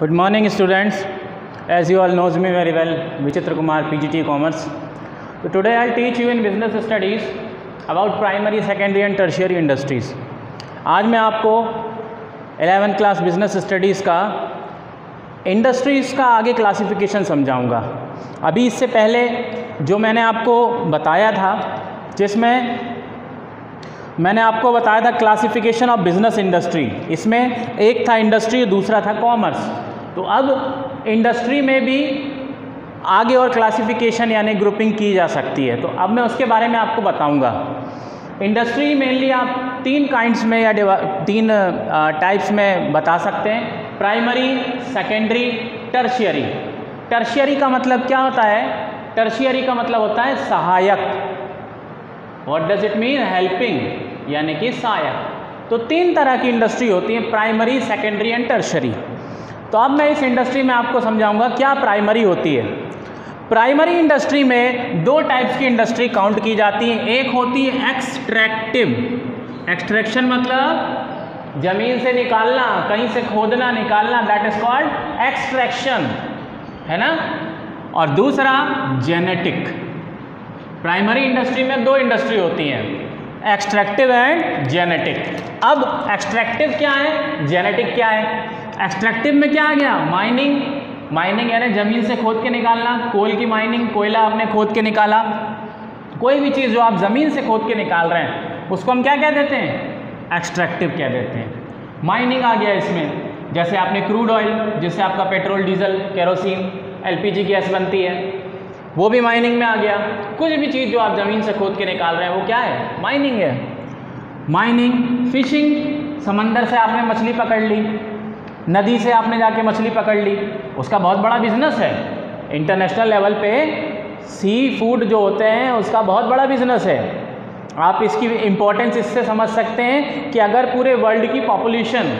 Good morning students. As you all knows me very well, Vichitra Kumar, PGT Commerce. So today I'll teach you in business studies about primary, secondary and tertiary industries. आज मैं आपको 11th class business studies का industries का आगे classification समझाऊंगा। अभी इससे पहले जो मैंने आपको बताया था, जिसमें मैंने आपको बताया था क्लासिफिकेशन ऑफ बिजनेस इंडस्ट्री, इसमें एक था इंडस्ट्री, दूसरा था कॉमर्स। तो अब इंडस्ट्री में भी आगे और क्लासिफिकेशन यानी ग्रुपिंग की जा सकती है। तो अब मैं उसके बारे में आपको बताऊंगा। इंडस्ट्री मेनली आप तीन काइंड्स में या तीन टाइप्स में बता सकते हैं, प्राइमरी, सेकेंडरी, टर्शियरी। टर्शियरी का मतलब क्या होता है? टर्शियरी का मतलब होता है सहायक। What does it mean? Helping, यानी कि सहायक। तो तीन तरह की इंडस्ट्री होती है, प्राइमरी, सेकेंडरी एंड टर्शियरी। तो अब मैं इस इंडस्ट्री में आपको समझाऊंगा क्या प्राइमरी होती है। प्राइमरी इंडस्ट्री में दो टाइप्स की इंडस्ट्री काउंट की जाती है। एक होती है एक्सट्रैक्टिव। एक्सट्रैक्शन मतलब जमीन से निकालना, कहीं से खोदना निकालना, दैट इज कॉल्ड एक्सट्रैक्शन, है ना। और दूसरा जेनेटिक। प्राइमरी इंडस्ट्री में दो इंडस्ट्री होती हैं, एक्सट्रैक्टिव एंड जेनेटिक। अब एक्सट्रैक्टिव क्या है, जेनेटिक क्या है? एक्सट्रैक्टिव में क्या आ गया? माइनिंग। माइनिंग यानी जमीन से खोद के निकालना, कोल की माइनिंग, कोयला आपने खोद के निकाला। कोई भी चीज़ जो आप ज़मीन से खोद के निकाल रहे हैं उसको हम क्या कह देते हैं? एक्सट्रैक्टिव कह देते हैं। माइनिंग आ गया इसमें, जैसे आपने क्रूड ऑयल, जिससे आपका petrol, diesel, kerosene, LPG gas बनती है, वो भी माइनिंग में आ गया। कुछ भी चीज़ जो आप ज़मीन से खोद के निकाल रहे हैं वो क्या है? माइनिंग है। माइनिंग। फिशिंग, समंदर से आपने मछली पकड़ ली, नदी से आपने जाके मछली पकड़ ली, उसका बहुत बड़ा बिजनेस है। इंटरनेशनल लेवल पे सी फूड जो होते हैं उसका बहुत बड़ा बिजनेस है। आप इसकी इम्पोर्टेंस इससे समझ सकते हैं कि अगर पूरे वर्ल्ड की पॉपुलेशन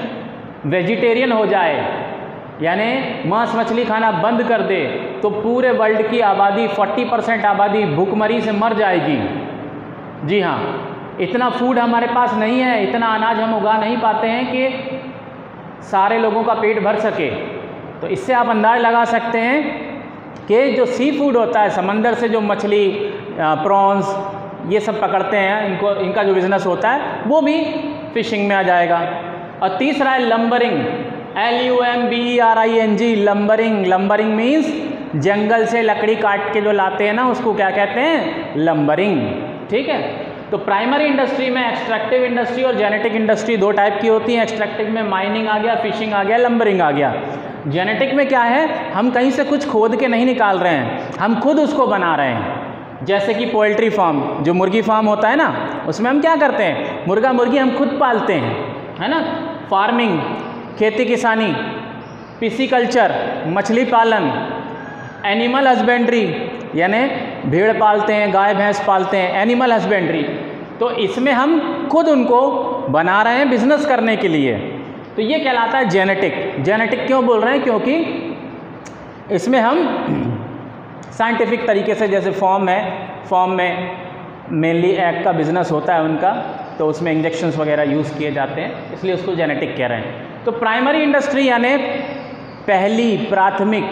वेजिटेरियन हो जाए, यानी मांस मछली खाना बंद कर दे, तो पूरे वर्ल्ड की आबादी 40% आबादी भूखमरी से मर जाएगी। जी हाँ, इतना फूड हमारे पास नहीं है, इतना अनाज हम उगा नहीं पाते हैं कि सारे लोगों का पेट भर सके। तो इससे आप अंदाज लगा सकते हैं कि जो सी फूड होता है, समंदर से जो मछली, प्रॉन्स, ये सब पकड़ते हैं, इनका जो बिज़नेस होता है वो भी फिशिंग में आ जाएगा। और तीसरा है lumbering, LUMBERING, lumbering. Lumbering means जंगल से लकड़ी काट के जो लाते हैं ना, उसको क्या कहते हैं? लंबरिंग। ठीक है। तो प्राइमरी इंडस्ट्री में एक्सट्रैक्टिव इंडस्ट्री और जेनेटिक इंडस्ट्री दो टाइप की होती हैं। एक्सट्रैक्टिव में माइनिंग आ गया, फिशिंग आ गया, लंबरिंग आ गया। जेनेटिक में क्या है? हम कहीं से कुछ खोद के नहीं निकाल रहे हैं, हम खुद उसको बना रहे हैं। जैसे कि पोल्ट्री फार्म, जो मुर्गी फार्म होता है ना, उसमें हम क्या करते हैं? मुर्गा मुर्गी हम खुद पालते हैं, है ना। फार्मिंग, खेती किसानी, पिसीकल्चर, मछली पालन, एनिमल हस्बेंड्री, यानी भेड़ पालते हैं, गाय भैंस पालते हैं, एनिमल हस्बेंड्री। तो इसमें हम खुद उनको बना रहे हैं बिजनेस करने के लिए। तो ये कहलाता है जेनेटिक। जेनेटिक क्यों बोल रहे हैं? क्योंकि इसमें हम साइंटिफिक तरीके से, जैसे फॉर्म में मेनली एग का बिजनेस होता है उनका, तो उसमें इंजेक्शंस वगैरह यूज़ किए जाते हैं, इसलिए उसको जेनेटिक कह रहे हैं। तो प्राइमरी इंडस्ट्री यानी पहली, प्राथमिक,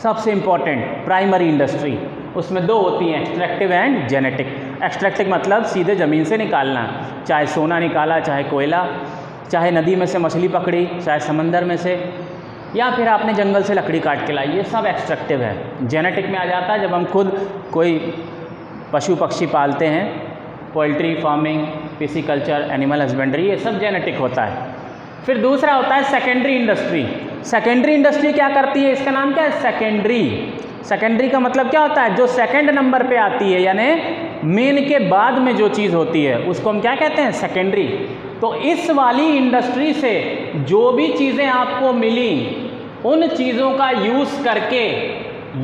सबसे इम्पॉर्टेंट प्राइमरी इंडस्ट्री, उसमें दो होती हैं, एक्सट्रैक्टिव एंड जेनेटिक। एक्सट्रैक्टिव मतलब सीधे ज़मीन से निकालना, चाहे सोना निकाला, चाहे कोयला, चाहे नदी में से मछली पकड़ी, चाहे समंदर में से, या फिर आपने जंगल से लकड़ी काट के लाई, ये सब एक्सट्रैक्टिव है। जेनेटिक में आ जाता है जब हम खुद कोई पशु पक्षी पालते हैं, poultry farming, pisciculture, animal husbandry, ये सब जेनेटिक होता है। फिर दूसरा होता है सेकेंडरी इंडस्ट्री। सेकेंडरी इंडस्ट्री क्या करती है? इसका नाम क्या है? सेकेंडरी। सेकेंडरी का मतलब क्या होता है? जो सेकंड नंबर पे आती है, यानी मेन के बाद में जो चीज़ होती है उसको हम क्या कहते हैं? सेकेंडरी। तो इस वाली इंडस्ट्री से जो भी चीज़ें आपको मिली, उन चीज़ों का यूज़ करके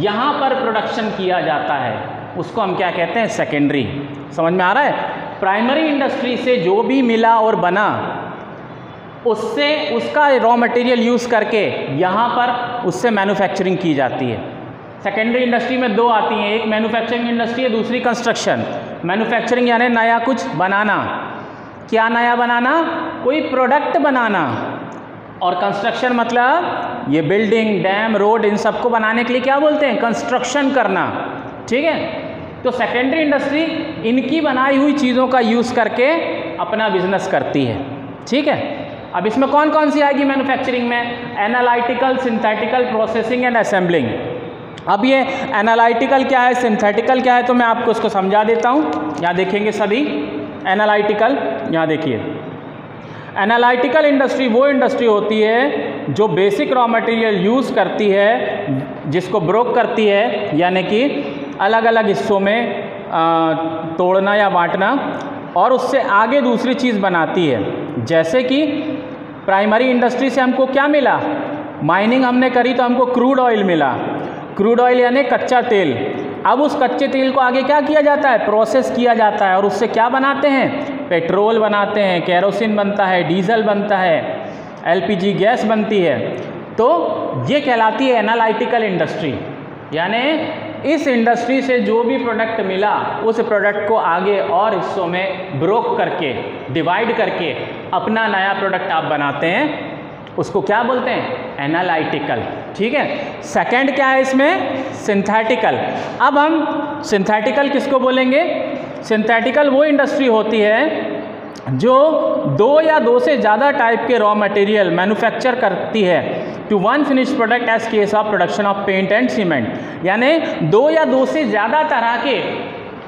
यहाँ पर प्रोडक्शन किया जाता है, उसको हम क्या कहते हैं? सेकेंडरी। समझ में आ रहा है? प्राइमरी इंडस्ट्री से जो भी मिला और बना, उससे उसका रॉ मटेरियल यूज़ करके यहाँ पर उससे मैन्युफैक्चरिंग की जाती है। सेकेंडरी इंडस्ट्री में दो आती हैं, एक मैन्युफैक्चरिंग इंडस्ट्री है, दूसरी कंस्ट्रक्शन। मैन्युफैक्चरिंग यानी नया कुछ बनाना। क्या नया बनाना? कोई प्रोडक्ट बनाना। और कंस्ट्रक्शन मतलब ये बिल्डिंग, डैम, रोड, इन सबको बनाने के लिए क्या बोलते हैं? कंस्ट्रक्शन करना। ठीक है, तो सेकेंडरी इंडस्ट्री इनकी बनाई हुई चीज़ों का यूज़ करके अपना बिजनेस करती है। ठीक है, अब इसमें कौन कौन सी आएगी मैन्युफैक्चरिंग में? Analytical, synthetical, processing and assembling. अब ये एनालिटिकल क्या है, सिंथेटिकल क्या है, तो मैं आपको इसको समझा देता हूँ। यहाँ देखेंगे सभी एनालिटिकल, यहाँ देखिए, एनालिटिकल इंडस्ट्री वो इंडस्ट्री होती है जो बेसिक रॉ मटेरियल यूज़ करती है, जिसको ब्रोक करती है, यानी कि अलग अलग हिस्सों में तोड़ना या बांटना, और उससे आगे दूसरी चीज़ बनाती है। जैसे कि प्राइमरी इंडस्ट्री से हमको क्या मिला? माइनिंग हमने करी तो हमको क्रूड ऑयल मिला। क्रूड ऑयल यानी कच्चा तेल। अब उस कच्चे तेल को आगे क्या किया जाता है? प्रोसेस किया जाता है, और उससे क्या बनाते हैं? पेट्रोल बनाते हैं, केरोसिन बनता है, डीजल बनता है, एलपीजी गैस बनती है। तो ये कहलाती है एनालिटिकल इंडस्ट्री। यानी इस इंडस्ट्री से जो भी प्रोडक्ट मिला उस प्रोडक्ट को आगे और हिस्सों में ब्रोक करके, डिवाइड करके अपना नया प्रोडक्ट आप बनाते हैं, उसको क्या बोलते हैं? एनालिटिकल। ठीक है, सेकंड क्या है इसमें? सिंथेटिकल। अब हम सिंथेटिकल किसको बोलेंगे? सिंथेटिकल वो इंडस्ट्री होती है जो दो या दो से ज़्यादा टाइप के रॉ मटेरियल मैन्युफैक्चर करती है to one finish product as case of production of paint and cement. यानी दो या दो से ज़्यादा तरह के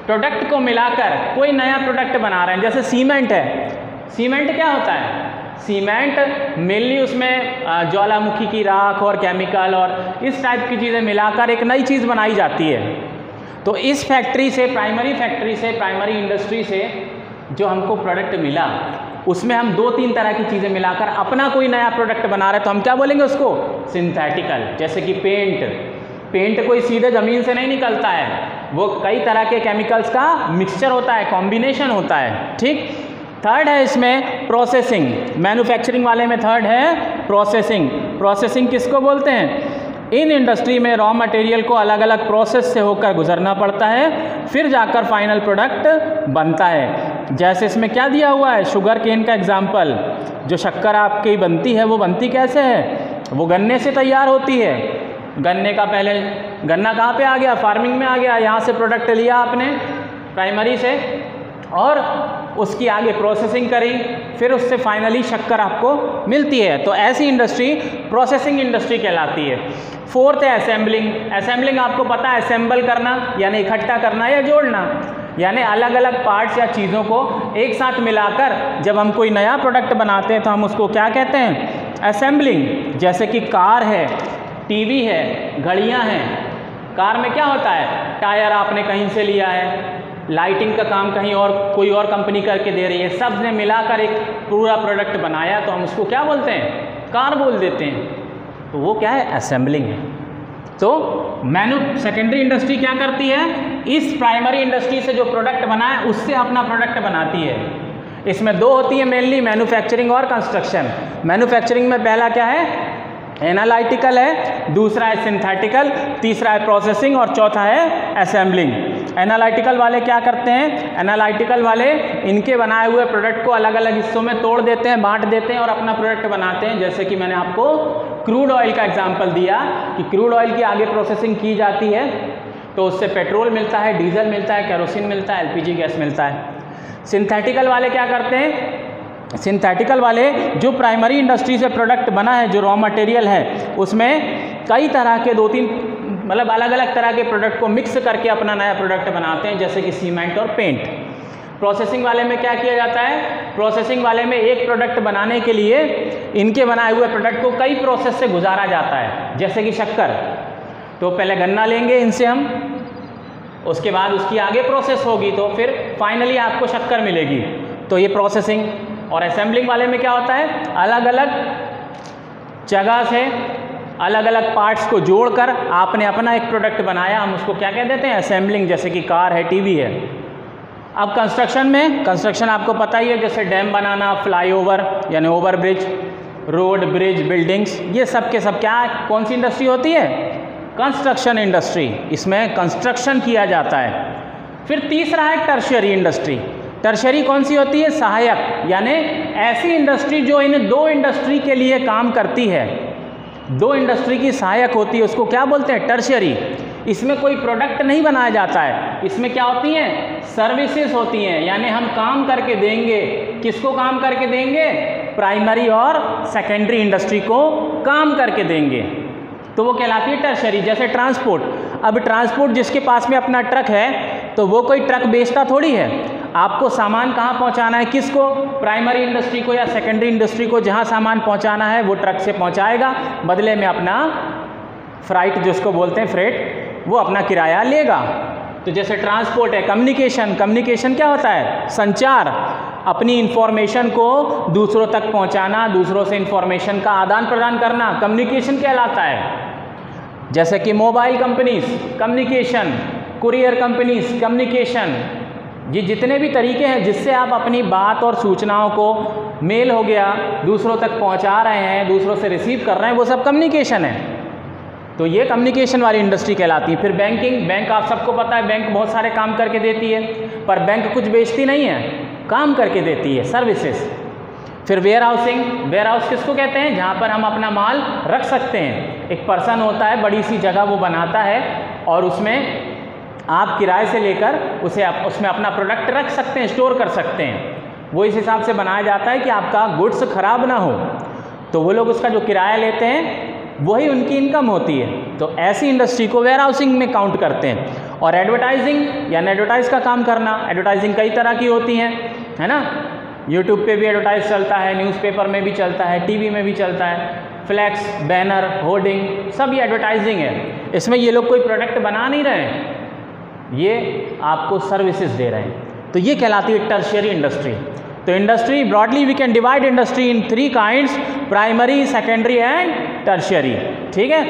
प्रोडक्ट को मिलाकर कोई नया प्रोडक्ट बना रहे हैं। जैसे सीमेंट है, सीमेंट क्या होता है? सीमेंट मेनली उसमें ज्वालामुखी की राख और केमिकल और इस टाइप की चीज़ें मिलाकर एक नई चीज़ बनाई जाती है। तो इस फैक्ट्री से, प्राइमरी फैक्ट्री से, प्राइमरी इंडस्ट्री से जो हमको प्रोडक्ट मिला, उसमें हम दो तीन तरह की चीज़ें मिलाकर अपना कोई नया प्रोडक्ट बना रहे हैं, तो हम क्या बोलेंगे उसको? सिंथेटिकल। जैसे कि पेंट कोई सीधे ज़मीन से नहीं निकलता है, वो कई तरह के केमिकल्स का मिक्सचर होता है, कॉम्बिनेशन होता है। ठीक। थर्ड है इसमें प्रोसेसिंग। मैन्युफैक्चरिंग वाले में थर्ड है प्रोसेसिंग। प्रोसेसिंग किसको बोलते हैं? इन इंडस्ट्री में रॉ मटेरियल को अलग अलग प्रोसेस से होकर गुजरना पड़ता है, फिर जाकर फाइनल प्रोडक्ट बनता है। जैसे इसमें क्या दिया हुआ है? शुगर केन का एग्जाम्पल। जो शक्कर आपकी बनती है वो बनती कैसे है? वो गन्ने से तैयार होती है। गन्ने का पहले गन्ना कहाँ पे आ गया? फार्मिंग में आ गया। यहाँ से प्रोडक्ट लिया आपने प्राइमरी से और उसकी आगे प्रोसेसिंग करी, फिर उससे फाइनली शक्कर आपको मिलती है। तो ऐसी इंडस्ट्री प्रोसेसिंग इंडस्ट्री कहलाती है। फोर्थ है असेंबलिंग। असेंबलिंग आपको पता है, असेंबल करना यानी इकट्ठा करना या जोड़ना, यानी अलग अलग पार्ट्स या चीज़ों को एक साथ मिलाकर जब हम कोई नया प्रोडक्ट बनाते हैं तो हम उसको क्या कहते हैं? असेंबलिंग। जैसे कि कार है, टीवी है, घड़ियाँ हैं। कार में क्या होता है? टायर आपने कहीं से लिया है, लाइटिंग का काम कहीं और कोई और कंपनी करके दे रही है, सब ने मिलाकर एक पूरा प्रोडक्ट बनाया, तो हम उसको क्या बोलते हैं? कार बोल देते हैं। तो वो क्या है? असेंबलिंग है। तो सेकेंडरी इंडस्ट्री क्या करती है? इस प्राइमरी इंडस्ट्री से जो प्रोडक्ट बना है उससे अपना प्रोडक्ट बनाती है। इसमें दो होती है मेनली, मैन्युफैक्चरिंग और कंस्ट्रक्शन। मैन्युफैक्चरिंग में पहला क्या है? एनालिटिकल है, दूसरा है सिंथेटिकल, तीसरा है प्रोसेसिंग और चौथा है असेंबलिंग। एनालिटिकल वाले क्या करते हैं? एनालिटिकल वाले इनके बनाए हुए प्रोडक्ट को अलग अलग हिस्सों में तोड़ देते हैं, बांट देते हैं और अपना प्रोडक्ट बनाते हैं। जैसे कि मैंने आपको क्रूड ऑयल का एग्जांपल दिया कि क्रूड ऑयल की आगे प्रोसेसिंग की जाती है तो उससे पेट्रोल मिलता है, डीजल मिलता है, केरोसिन मिलता है, एलपीजी गैस मिलता है। सिंथेटिकल वाले क्या करते हैं? सिंथेटिकल वाले जो प्राइमरी इंडस्ट्री से प्रोडक्ट बना है, जो रॉ मटेरियल है, उसमें कई तरह के दो तीन मतलब अलग अलग तरह के प्रोडक्ट को मिक्स करके अपना नया प्रोडक्ट बनाते हैं, जैसे कि सीमेंट और पेंट। प्रोसेसिंग वाले में क्या किया जाता है? प्रोसेसिंग वाले में एक प्रोडक्ट बनाने के लिए इनके बनाए हुए प्रोडक्ट को कई प्रोसेस से गुजारा जाता है। जैसे कि शक्कर, तो पहले गन्ना लेंगे इनसे हम, उसके बाद उसकी आगे प्रोसेस होगी तो फिर फाइनली आपको शक्कर मिलेगी। तो ये प्रोसेसिंग। और असेंबलिंग वाले में क्या होता है? अलग अलग जगह से अलग अलग पार्ट्स को जोड़कर आपने अपना एक प्रोडक्ट बनाया, हम उसको क्या कह देते हैं? असेंबलिंग। जैसे कि कार है, टीवी है। अब कंस्ट्रक्शन में, कंस्ट्रक्शन आपको पता ही है, जैसे डैम बनाना, फ्लाईओवर यानी ओवरब्रिज, रोड, ब्रिज, बिल्डिंग्स, ये सब के सब क्या, कौन सी इंडस्ट्री होती है? Construction industry. इसमें कंस्ट्रक्शन किया जाता है। फिर तीसरा है टर्शियरी इंडस्ट्री। टर्शियरी कौन सी होती है? सहायक, यानी ऐसी इंडस्ट्री जो इन दो इंडस्ट्री के लिए काम करती है। दो इंडस्ट्री की सहायक होती है, उसको क्या बोलते हैं? टर्शियरी। इसमें कोई प्रोडक्ट नहीं बनाया जाता है, इसमें क्या होती हैं? सर्विसेज होती हैं, यानी हम काम करके देंगे। किसको काम करके देंगे? प्राइमरी और सेकेंडरी इंडस्ट्री को काम करके देंगे, तो वो कहलाती है टर्शियरी। जैसे ट्रांसपोर्ट, अब ट्रांसपोर्ट जिसके पास में अपना ट्रक है तो वो कोई ट्रक बेचता थोड़ी है, आपको सामान कहाँ पहुँचाना है? किसको? प्राइमरी इंडस्ट्री को या सेकेंडरी इंडस्ट्री को। जहाँ सामान पहुँचाना है वो ट्रक से पहुँचाएगा, बदले में अपना फ्राइट जिसको बोलते हैं फ्रेट, वो अपना किराया लेगा। तो जैसे ट्रांसपोर्ट है। कम्युनिकेशन, कम्युनिकेशन क्या होता है? संचार, अपनी इंफॉर्मेशन को दूसरों तक पहुंचाना, दूसरों से इंफॉर्मेशन का आदान प्रदान करना, कम्युनिकेशन कहलाता है। जैसे कि mobile companies, communication, courier companies, communication. ये जितने भी तरीके हैं जिससे आप अपनी बात और सूचनाओं को, मेल हो गया, दूसरों तक पहुंचा रहे हैं, दूसरों से रिसीव कर रहे हैं, वो सब कम्युनिकेशन है। तो ये कम्युनिकेशन वाली इंडस्ट्री कहलाती है। फिर बैंकिंग, बैंक आप सबको पता है, बैंक बहुत सारे काम करके देती है, पर बैंक कुछ बेचती नहीं है, काम करके देती है, सर्विसेज। फिर वेयर हाउसिंग, वेयर हाउस किसको कहते हैं? जहाँ पर हम अपना माल रख सकते हैं। एक पर्सन होता है, बड़ी सी जगह वो बनाता है और उसमें आप किराए से लेकर उसमें अपना प्रोडक्ट रख सकते हैं, स्टोर कर सकते हैं। वो इस हिसाब से बनाया जाता है कि आपका गुड्स खराब ना हो, तो वो लोग उसका जो किराया लेते हैं वही उनकी इनकम होती है। तो ऐसी इंडस्ट्री को वेयर हाउसिंग में काउंट करते हैं। और एडवर्टाइजिंग, यानी एडवर्टाइज का काम करना। एडवर्टाइजिंग कई तरह की होती हैं, है ना? यूट्यूब पे भी एडवर्टाइज चलता है, न्यूज़पेपर में भी चलता है, टीवी में भी चलता है, फ्लैक्स, बैनर, होर्डिंग, सब ये एडवर्टाइजिंग है। इसमें ये लोग कोई प्रोडक्ट बना नहीं रहे हैं, ये आपको सर्विसेज दे रहे हैं। तो ये कहलाती है टर्शियरी इंडस्ट्री। तो industry broadly we can divide industry in 3 kinds: primary, secondary and tertiary. ठीक है?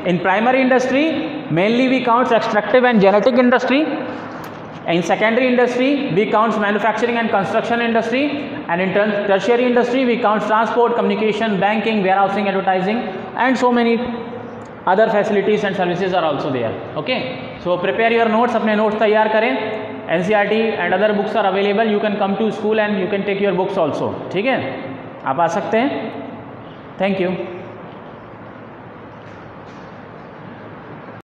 In primary industry mainly we counts extractive and genetic industry. In secondary industry we count manufacturing and construction industry, and in tertiary industry we count transport, communication, banking, warehousing, advertising, and so many other facilities and services are also there. Okay, so prepare your notes, अपने notes तैयार करें. NCERT and other books are available. You can come to school and you can take your books also. ठीक है, आप आ सकते हैं. Thank you.